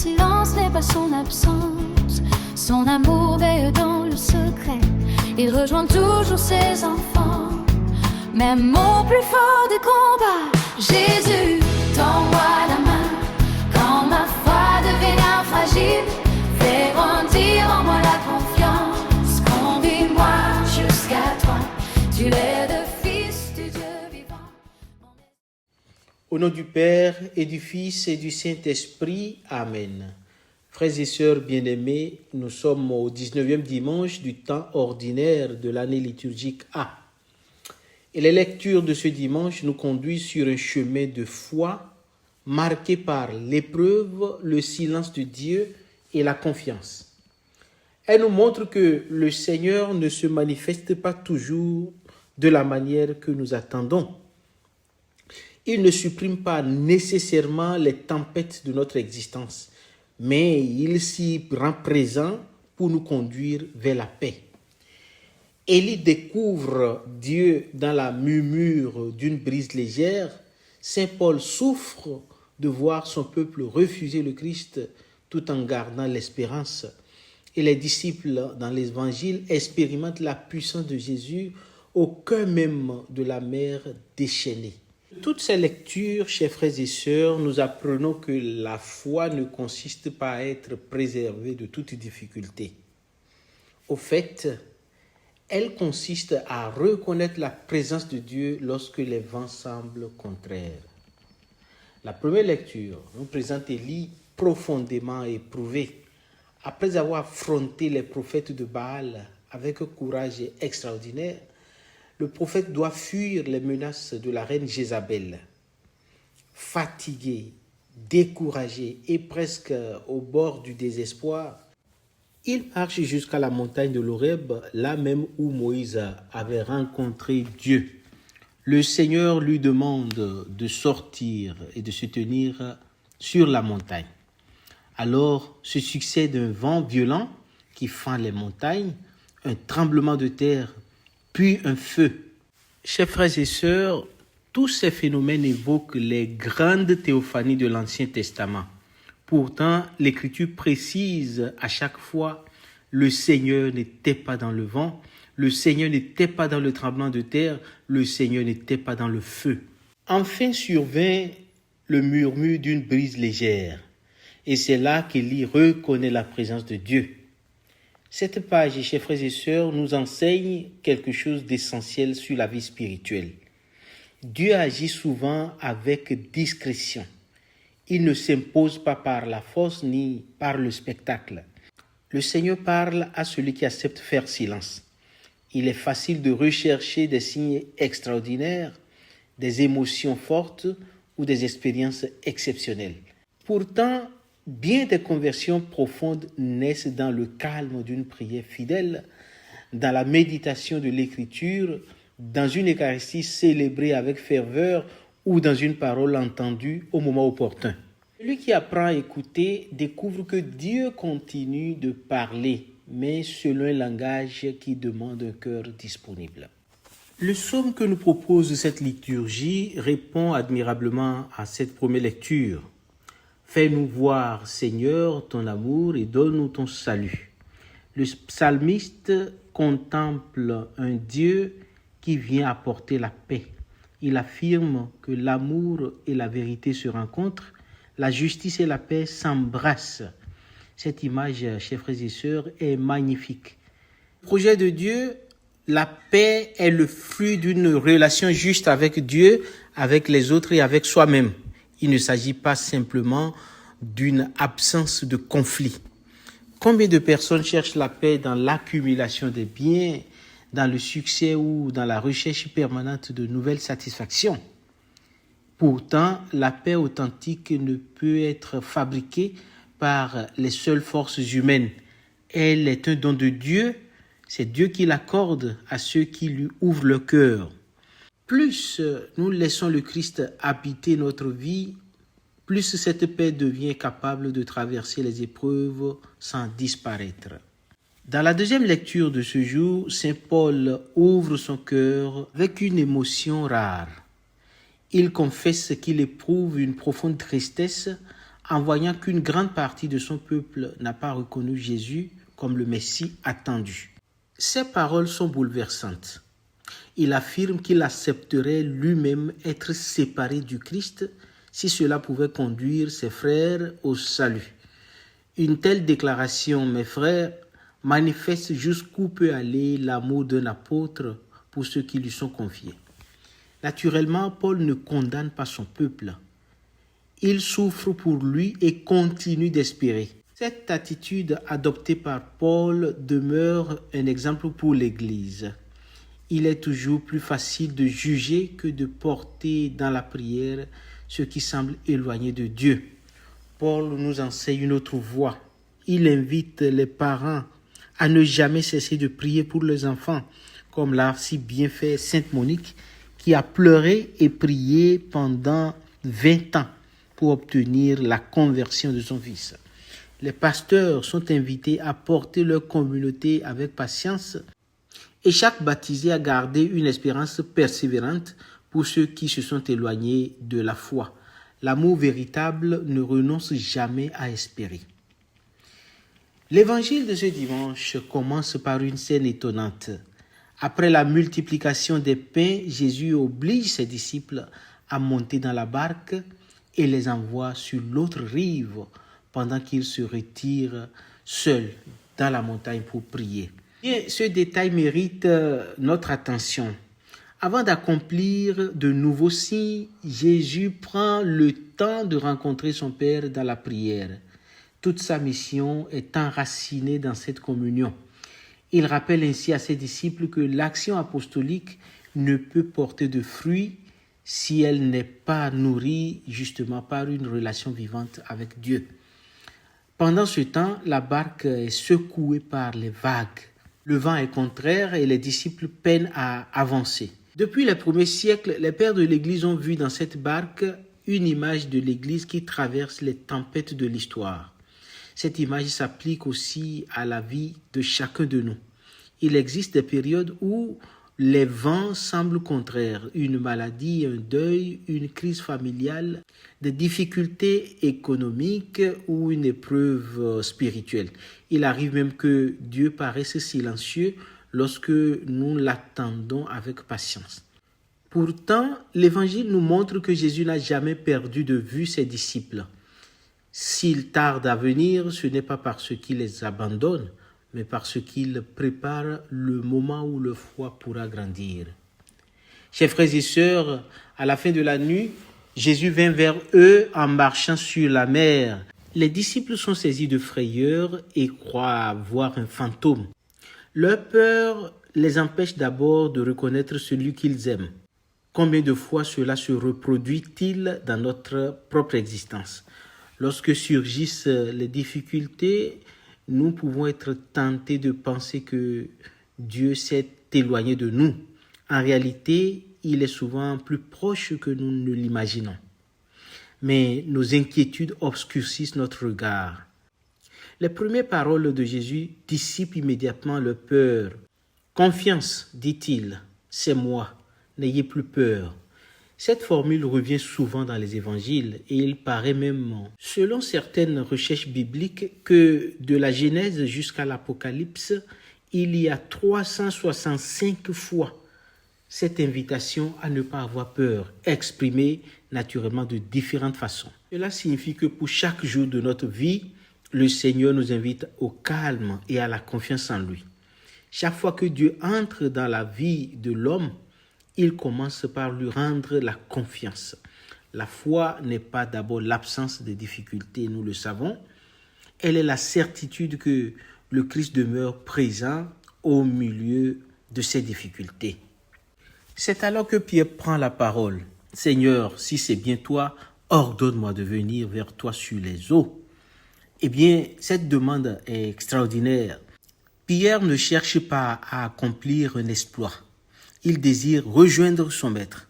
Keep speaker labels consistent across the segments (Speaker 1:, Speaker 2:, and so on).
Speaker 1: silence n'est pas son absence. Son amour veille dans le secret. Il rejoint toujours ses enfants. Même au plus fort des combats, Jésus, tends-moi la main. Quand ma foi devient fragile, fais grandir en moi la confiance. Conduis-moi jusqu'à toi, tu es le Fils du Dieu vivant.
Speaker 2: Au nom du Père et du Fils et du Saint-Esprit, Amen. Frères et sœurs bien-aimés, nous sommes au 19e dimanche du temps ordinaire de l'année liturgique A. Et les lectures de ce dimanche nous conduisent sur un chemin de foi marqué par l'épreuve, le silence de Dieu et la confiance. Elle nous montre que le Seigneur ne se manifeste pas toujours de la manière que nous attendons. Il ne supprime pas nécessairement les tempêtes de notre existence, mais il s'y rend présent pour nous conduire vers la paix. Élie découvre Dieu dans la murmure d'une brise légère. Saint Paul souffre de voir son peuple refuser le Christ tout en gardant l'espérance. Et les disciples dans l'Évangile expérimentent la puissance de Jésus au cœur même de la mer déchaînée. Toutes ces lectures, chers frères et sœurs, nous apprenons que la foi ne consiste pas à être préservée de toute difficulté. Au fait, elle consiste à reconnaître la présence de Dieu lorsque les vents semblent contraires. La première lecture nous présente Élie profondément éprouvé. Après avoir affronté les prophètes de Baal avec un courage extraordinaire, le prophète doit fuir les menaces de la reine Jézabel. Fatigué, découragé et presque au bord du désespoir, il marche jusqu'à la montagne de l'Horeb, là même où Moïse avait rencontré Dieu. Le Seigneur lui demande de sortir et de se tenir sur la montagne. Alors se succède un vent violent qui fend les montagnes, un tremblement de terre, puis un feu. Chers frères et sœurs, tous ces phénomènes évoquent les grandes théophanies de l'Ancien Testament. Pourtant, l'Écriture précise à chaque fois, le Seigneur n'était pas dans le vent, le Seigneur n'était pas dans le tremblement de terre, le Seigneur n'était pas dans le feu. Enfin survint le murmure d'une brise légère, et c'est là qu'Élie reconnaît la présence de Dieu. Cette page, chers frères et sœurs, nous enseigne quelque chose d'essentiel sur la vie spirituelle. Dieu agit souvent avec discrétion. Il ne s'impose pas par la force ni par le spectacle. Le Seigneur parle à celui qui accepte faire silence. Il est facile de rechercher des signes extraordinaires, des émotions fortes ou des expériences exceptionnelles. Pourtant, bien des conversions profondes naissent dans le calme d'une prière fidèle, dans la méditation de l'Écriture, dans une Eucharistie célébrée avec ferveur ou dans une parole entendue au moment opportun. Celui qui apprend à écouter découvre que Dieu continue de parler, mais selon un langage qui demande un cœur disponible. Le psaume que nous propose cette liturgie répond admirablement à cette première lecture. Fais-nous voir, Seigneur, ton amour et donne-nous ton salut. Le psalmiste contemple un Dieu qui vient apporter la paix. Il affirme que l'amour et la vérité se rencontrent, la justice et la paix s'embrassent. Cette image, chers frères et sœurs, est magnifique. Le projet de Dieu, la paix est le fruit d'une relation juste avec Dieu, avec les autres et avec soi-même. Il ne s'agit pas simplement d'une absence de conflit. Combien de personnes cherchent la paix dans l'accumulation des biens, dans le succès ou dans la recherche permanente de nouvelles satisfactions? Pourtant, la paix authentique ne peut être fabriquée par les seules forces humaines. Elle est un don de Dieu, c'est Dieu qui l'accorde à ceux qui lui ouvrent le cœur. Plus nous laissons le Christ habiter notre vie, plus cette paix devient capable de traverser les épreuves sans disparaître. Dans la deuxième lecture de ce jour, Saint Paul ouvre son cœur avec une émotion rare. Il confesse qu'il éprouve une profonde tristesse en voyant qu'une grande partie de son peuple n'a pas reconnu Jésus comme le Messie attendu. Ces paroles sont bouleversantes. Il affirme qu'il accepterait lui-même être séparé du Christ si cela pouvait conduire ses frères au salut. Une telle déclaration, mes frères, manifeste jusqu'où peut aller l'amour d'un apôtre pour ceux qui lui sont confiés. Naturellement, Paul ne condamne pas son peuple. Il souffre pour lui et continue d'espérer. Cette attitude adoptée par Paul demeure un exemple pour l'Église. Il est toujours plus facile de juger que de porter dans la prière ce qui semble éloigné de Dieu. Paul nous enseigne une autre voie. Il invite les parents à ne jamais cesser de prier pour leurs enfants, comme l'a si bien fait Sainte Monique, qui a pleuré et prié pendant 20 ans pour obtenir la conversion de son fils. Les pasteurs sont invités à porter leur communauté avec patience et chaque baptisé a gardé une espérance persévérante pour ceux qui se sont éloignés de la foi. L'amour véritable ne renonce jamais à espérer. L'évangile de ce dimanche commence par une scène étonnante. Après la multiplication des pains, Jésus oblige ses disciples à monter dans la barque et les envoie sur l'autre rive pendant qu'il se retire seul dans la montagne pour prier. Et ce détail mérite notre attention. Avant d'accomplir de nouveaux signes, Jésus prend le temps de rencontrer son Père dans la prière. Toute sa mission est enracinée dans cette communion. Il rappelle ainsi à ses disciples que l'action apostolique ne peut porter de fruits si elle n'est pas nourrie justement par une relation vivante avec Dieu. Pendant ce temps, la barque est secouée par les vagues. Le vent est contraire et les disciples peinent à avancer. Depuis les premiers siècles, les pères de l'Église ont vu dans cette barque une image de l'Église qui traverse les tempêtes de l'histoire. Cette image s'applique aussi à la vie de chacun de nous. Il existe des périodes où les vents semblent contraires, une maladie, un deuil, une crise familiale, des difficultés économiques ou une épreuve spirituelle. Il arrive même que Dieu paraisse silencieux lorsque nous l'attendons avec patience. Pourtant, l'Évangile nous montre que Jésus n'a jamais perdu de vue ses disciples. S'il tarde à venir, ce n'est pas parce qu'il les abandonne, mais parce qu'il prépare le moment où leur foi pourra grandir. Chers frères et sœurs, à la fin de la nuit, Jésus vint vers eux en marchant sur la mer. Les disciples sont saisis de frayeur et croient voir un fantôme. Leur peur les empêche d'abord de reconnaître celui qu'ils aiment. Combien de fois cela se reproduit-il dans notre propre existence? Lorsque surgissent les difficultés, nous pouvons être tentés de penser que Dieu s'est éloigné de nous. En réalité, il est souvent plus proche que nous ne l'imaginons. Mais nos inquiétudes obscurcissent notre regard. Les premières paroles de Jésus dissipent immédiatement leur peur. « Confiance, dit-il, c'est moi, n'ayez plus peur. » Cette formule revient souvent dans les évangiles et il paraît même, selon certaines recherches bibliques, que de la Genèse jusqu'à l'Apocalypse, il y a 365 fois cette invitation à ne pas avoir peur, exprimée naturellement de différentes façons. Cela signifie que pour chaque jour de notre vie, le Seigneur nous invite au calme et à la confiance en lui. Chaque fois que Dieu entre dans la vie de l'homme, il commence par lui rendre la confiance. La foi n'est pas d'abord l'absence de difficultés, nous le savons. Elle est la certitude que le Christ demeure présent au milieu de ces difficultés. C'est alors que Pierre prend la parole. « Seigneur, si c'est bien toi, ordonne-moi de venir vers toi sur les eaux. » Eh bien, cette demande est extraordinaire. Pierre ne cherche pas à accomplir un exploit. Il désire rejoindre son maître.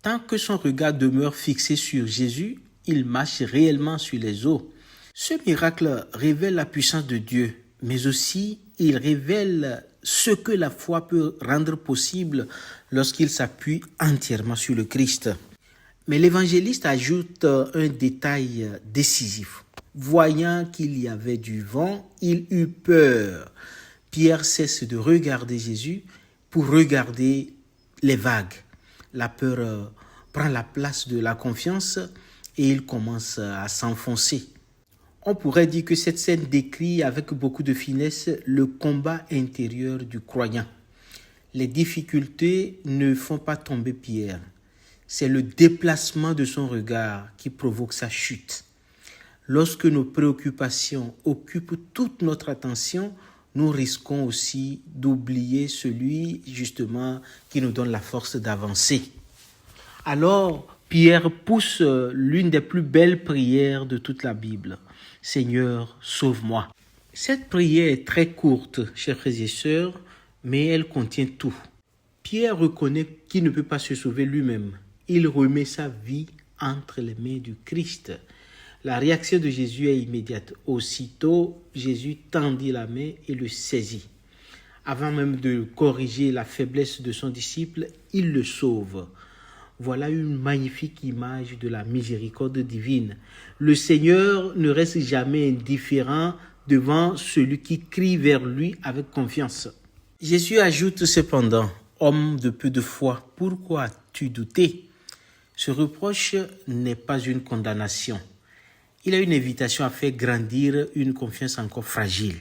Speaker 2: Tant que son regard demeure fixé sur Jésus, il marche réellement sur les eaux. Ce miracle révèle la puissance de Dieu, mais aussi il révèle ce que la foi peut rendre possible lorsqu'il s'appuie entièrement sur le Christ. Mais l'évangéliste ajoute un détail décisif. Voyant qu'il y avait du vent, il eut peur. Pierre cesse de regarder Jésus pour regarder les vagues. La peur prend la place de la confiance et il commence à s'enfoncer. On pourrait dire que cette scène décrit avec beaucoup de finesse le combat intérieur du croyant. Les difficultés ne font pas tomber Pierre. C'est le déplacement de son regard qui provoque sa chute. Lorsque nos préoccupations occupent toute notre attention, nous risquons aussi d'oublier celui justement qui nous donne la force d'avancer. Alors, Pierre pousse l'une des plus belles prières de toute la Bible. Seigneur, sauve-moi. Cette prière est très courte, chers frères et sœurs, mais elle contient tout. Pierre reconnaît qu'il ne peut pas se sauver lui-même. Il remet sa vie entre les mains du Christ. La réaction de Jésus est immédiate. Aussitôt, Jésus tendit la main et le saisit. Avant même de corriger la faiblesse de son disciple, il le sauve. Voilà une magnifique image de la miséricorde divine. Le Seigneur ne reste jamais indifférent devant celui qui crie vers lui avec confiance. Jésus ajoute cependant, « Homme de peu de foi, pourquoi as-tu douté ?» Ce reproche n'est pas une condamnation. Il a une invitation à faire grandir une confiance encore fragile.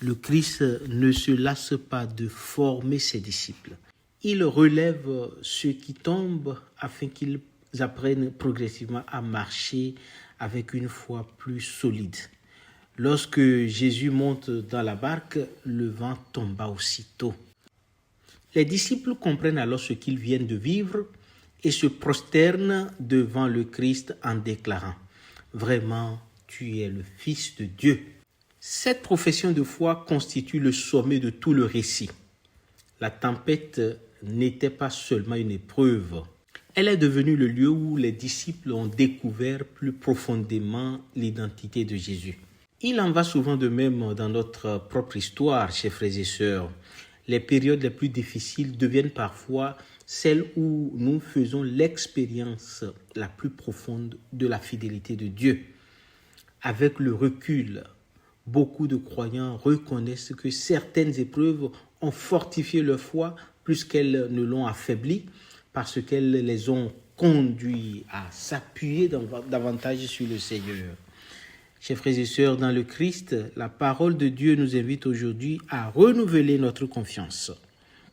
Speaker 2: Le Christ ne se lasse pas de former ses disciples. Il relève ceux qui tombent afin qu'ils apprennent progressivement à marcher avec une foi plus solide. Lorsque Jésus monte dans la barque, le vent tomba aussitôt. Les disciples comprennent alors ce qu'ils viennent de vivre et se prosternent devant le Christ en déclarant « Vraiment, tu es le Fils de Dieu ». Cette profession de foi constitue le sommet de tout le récit. La tempête n'était pas seulement une épreuve. Elle est devenue le lieu où les disciples ont découvert plus profondément l'identité de Jésus. Il en va souvent de même dans notre propre histoire, chers frères et sœurs. Les périodes les plus difficiles deviennent parfois celles où nous faisons l'expérience la plus profonde de la fidélité de Dieu. Avec le recul, beaucoup de croyants reconnaissent que certaines épreuves ont fortifié leur foi plus qu'elles ne l'ont affaiblie parce qu'elles les ont conduits à s'appuyer davantage sur le Seigneur. Chers frères et sœurs, dans le Christ, la parole de Dieu nous invite aujourd'hui à renouveler notre confiance.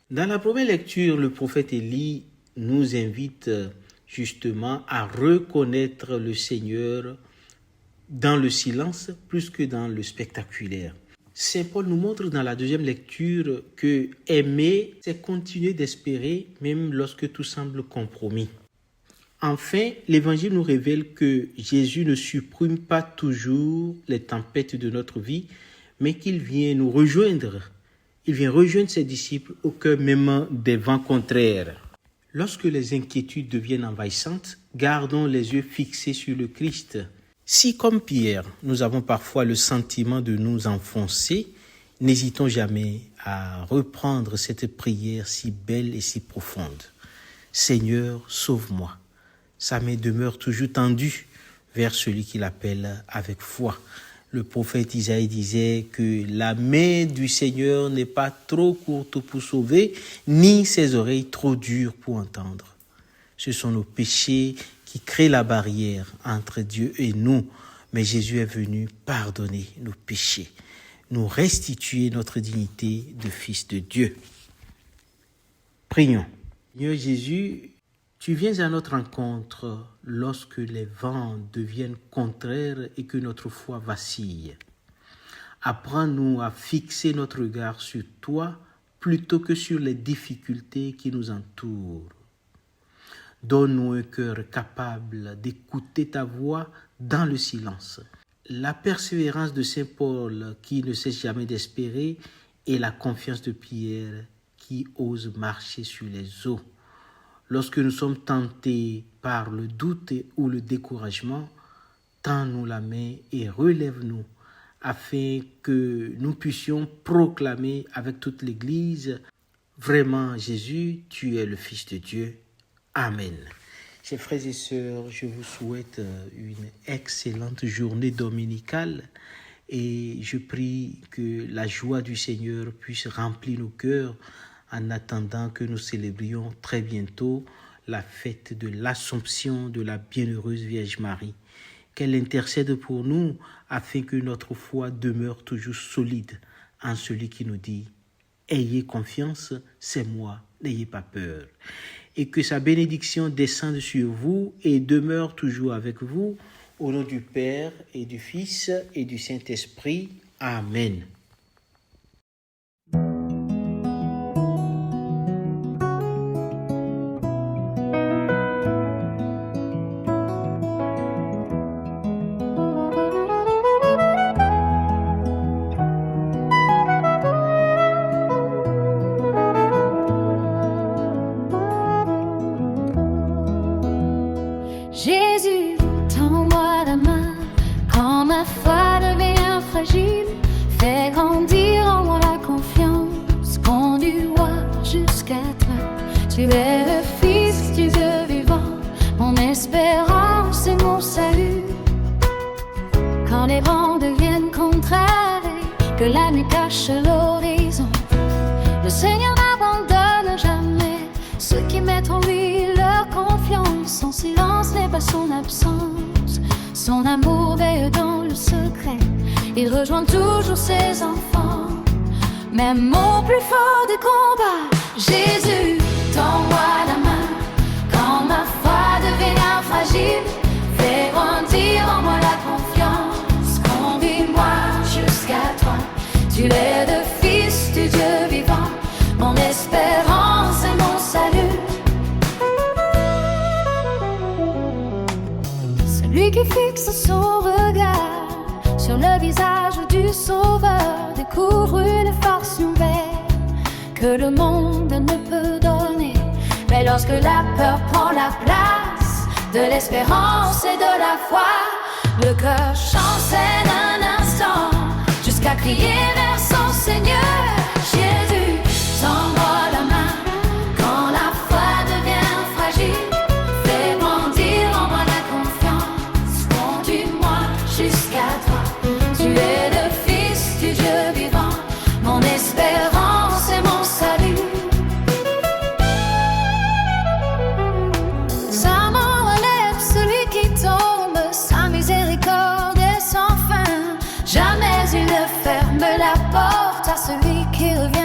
Speaker 2: Dans la première lecture, le prophète Élie nous invite justement à reconnaître le Seigneur dans le silence plus que dans le spectaculaire. Saint Paul nous montre dans la deuxième lecture que aimer, c'est continuer d'espérer même lorsque tout semble compromis. Enfin, l'Évangile nous révèle que Jésus ne supprime pas toujours les tempêtes de notre vie, mais qu'il vient nous rejoindre. Il vient rejoindre ses disciples au cœur même des vents contraires. Lorsque les inquiétudes deviennent envahissantes, gardons les yeux fixés sur le Christ. Si, comme Pierre, nous avons parfois le sentiment de nous enfoncer, n'hésitons jamais à reprendre cette prière si belle et si profonde. Seigneur, sauve-moi. Sa main demeure toujours tendue vers celui qui l'appelle avec foi. Le prophète Isaïe disait que la main du Seigneur n'est pas trop courte pour sauver, ni ses oreilles trop dures pour entendre. Ce sont nos péchés qui créent la barrière entre Dieu et nous, mais Jésus est venu pardonner nos péchés, nous restituer notre dignité de fils de Dieu. Prions. Seigneur Jésus, tu viens à notre rencontre lorsque les vents deviennent contraires et que notre foi vacille. Apprends-nous à fixer notre regard sur toi plutôt que sur les difficultés qui nous entourent. Donne-nous un cœur capable d'écouter ta voix dans le silence. La persévérance de Saint Paul qui ne cesse jamais d'espérer et la confiance de Pierre qui ose marcher sur les eaux. Lorsque nous sommes tentés par le doute ou le découragement, tends-nous la main et relève-nous afin que nous puissions proclamer avec toute l'Église « Vraiment, Jésus, tu es le Fils de Dieu. » Amen. Chers frères et sœurs, je vous souhaite une excellente journée dominicale et je prie que la joie du Seigneur puisse remplir nos cœurs en attendant que nous célébrions très bientôt la fête de l'Assomption de la Bienheureuse Vierge Marie. Qu'elle intercède pour nous afin que notre foi demeure toujours solide en celui qui nous dit « Ayez confiance, c'est moi, n'ayez pas peur ». Et que sa bénédiction descende sur vous et demeure toujours avec vous, au nom du Père et du Fils et du Saint-Esprit. Amen.
Speaker 1: Jésus, tends-moi la main quand ma foi devient fragile. Fais grandir en moi la confiance, conduis-moi jusqu'à toi. Tu es le Fils du Dieu vivant, mon espérance et mon salut. Quand les vents deviennent contraires, que la nuit cache l'horizon, le Seigneur n'abandonne jamais ceux qui mettent en lui leur confiance. Son silence n'est pas son absence, son amour veille dans le secret. Il rejoint toujours ses enfants, même au plus fort des combats. Jésus, tends-moi la main quand ma foi devient fragile. Fais grandir en moi la confiance, conduis-moi jusqu'à toi. Tu es le Fils du Dieu vivant, mon espérance et mon salut. Celui qui fixe son regard sur le visage du Sauveur découvre une force nouvelle que le monde ne peut donner. Mais lorsque la peur prend la place de l'espérance et de la foi, le cœur chancelle un instant jusqu'à crier vers son Seigneur. Jésus, tends-moi la main quand la foi devient fragile. Fais grandir en moi la confiance, conduis-moi jusqu'à toi. Tu es le Fils du Dieu vivant, mon espérance et mon salut. Sa main relève celui qui tombe, sa miséricorde est sans fin. Jamais il ne ferme la porte à celui qui revient